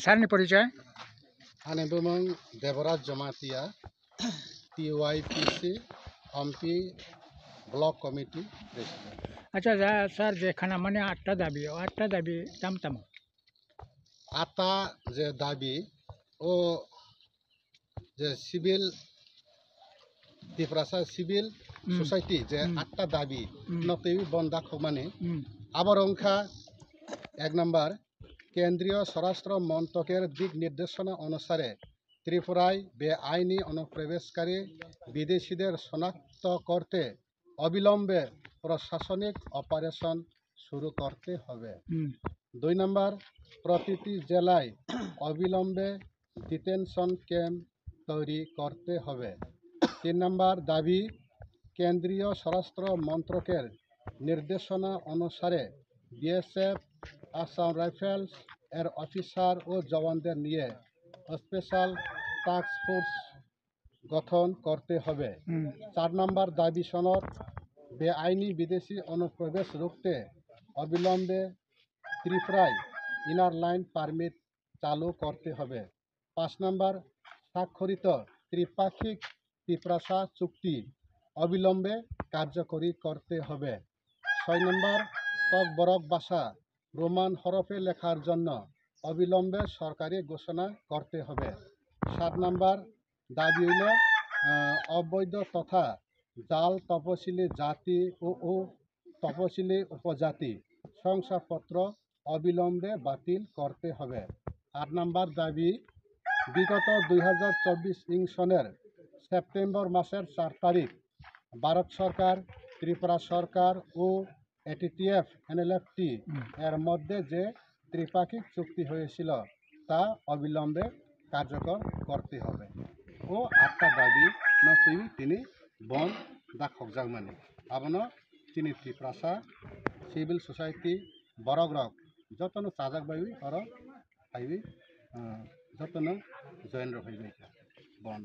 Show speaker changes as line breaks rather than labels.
স্যারনি পরিচয়
Ane bumang Deborah Jamatia, TYPC, Hampi Block Committee President.
আচ্ছা sir যেখানে মানে 8টা দাবি 8টা দাবি তাম
Ata je dabi o je civil Tiprasa civil society je atta dabi notewi bonda khomane আবার অংখা 1 নম্বর কেন্দ্রীয় স্বরাষ্ট্র মন্ত্রকের দিক নির্দেশনা অনুসারে ত্রিপুরায় বেআইনি অনুপ্রবেশকারী বিদেশিদের শনাক্ত করতে অবিলম্বে প্রশাসনিক অপারেশন শুরু করতে হবে। 2 নম্বর প্রতিটি জেলায় অবিলম্বে ডিটেনশন ক্যাম্প তৈরি করতে হবে। 3 নম্বর দাবি কেন্দ্রীয় স্বরাষ্ট্র মন্ত্রকের নির্দেশনা অনুসারে বিএসএফ আসাম রাইফেলস এর অফিসার ও জওয়ানদের নিয়ে স্পেশাল টাস্ক ফোর্স গঠন করতে হবে। 4 নম্বর দাবি সনদ বেআইনি বিদেশি অনুপ্রবেশ রুখতে অবিলম্বে ত্রিপুরায় ইনার লাইন পারমিট চালু করতে হবে। 5 নম্বর স্বাক্ষরিত ত্রিপাক্ষিক ত্রিপ্রাসা চুক্তি অবিলম্বে কার্যকরী করতে হবে। 6 নম্বর ককবরক ভাষা রোমান হরফে লেখার জন্য অবিলম্বে সরকারি ঘোষণা করতে হবে। 7 নম্বর দাবি হইল অবৈধ তথা জাল তপশিলি জাতি ও তপশিলি উপজাতি শংসাপত্র অবিলম্বে বাতিল করতে হবে। 8 নম্বর দাবি বিগত 2024 সনের সেপ্টেম্বর মাসের 4 তারিখ ভারত সরকার ত্রিপুরা সরকার ও এটিটিএফ এনএলএফটি এর মধ্যে যে ত্রিপাক্ষিক চুক্তি হয়েছিল তা অবিলম্বে কার্যকর করতে হবে ও 8টা দাবি নতুন তিনি বন দাখক জাগমানি আবনো তিনি ত্রিপ্রাসা সিভিল সোসাইটি বরগ্রক যতন চাজাক বাইবি আর ফাইবি যতন জয়েন রহাইবি বন